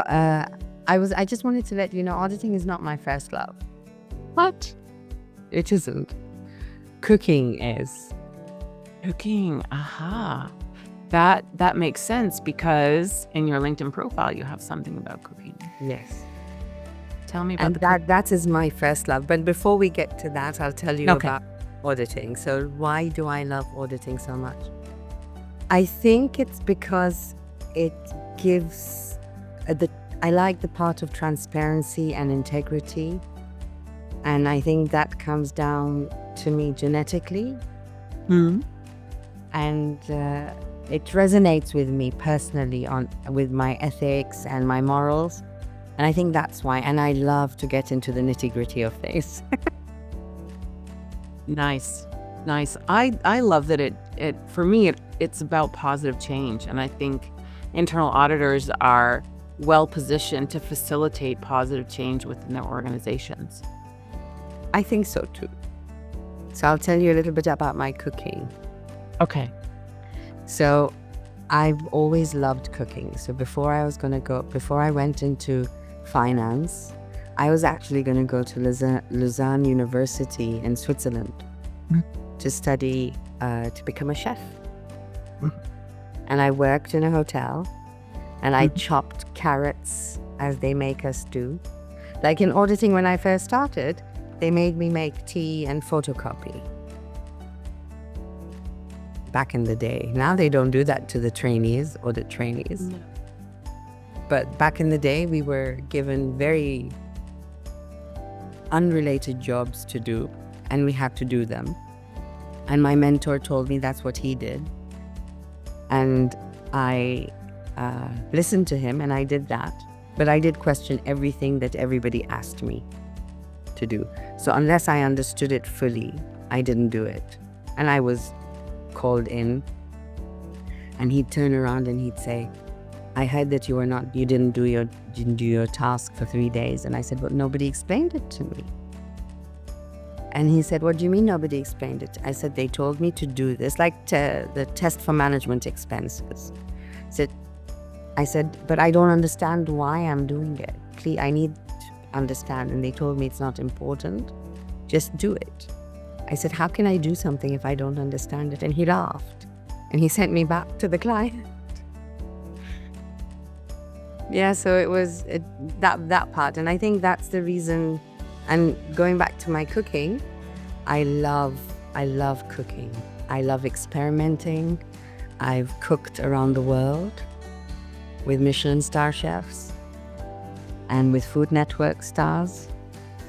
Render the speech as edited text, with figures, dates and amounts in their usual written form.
I just wanted to let you know, auditing is not my first love. What? It isn't. Cooking is. Cooking. Aha. That makes sense because in your LinkedIn profile, you have something about cooking. Yes. Tell me about And that is my first love. But before we get to that, I'll tell you Okay. about auditing. So why do I love auditing so much? I think it's because it gives I like the part of transparency and integrity. And I think that comes down to me genetically. And it resonates with me personally with my ethics and my morals. And I think that's why. And I love to get into the nitty-gritty of things. Nice. I love that it for me, it's about positive change. And I think internal auditors are well positioned to facilitate positive change within their organizations. I think so too. So I'll tell you a little bit about my cooking. Okay. So I've always loved cooking. So before I went into finance, I was actually going to go to Lausanne University in Switzerland to study, to become a chef. And I worked in a hotel and I chopped carrots as they make us do. Like in auditing, when I first started, they made me make tea and photocopy. Back in the day. Now they don't do that to the trainees, audit trainees. No. But back in the day, we were given very unrelated jobs to do, and we had to do them. And my mentor told me that's what he did. And I listened to him and I did that. But I did question everything that everybody asked me to do. So unless I understood it fully, I didn't do it. And I was called in and he'd turn around and he'd say, I heard that you didn't do your task for 3 days. And I said, well, nobody explained it to me. And he said, what do you mean nobody explained it? I said, they told me to do this, like the test for management expenses. I said, but I don't understand why I'm doing it. Please, I need to understand. And they told me it's not important. Just do it. I said, how can I do something if I don't understand it? And he laughed. And he sent me back to the client. Yeah, so it was that part. And I think that's the reason. And going back to my cooking, I love cooking. I love experimenting. I've cooked around the world with Michelin star chefs and with Food Network stars.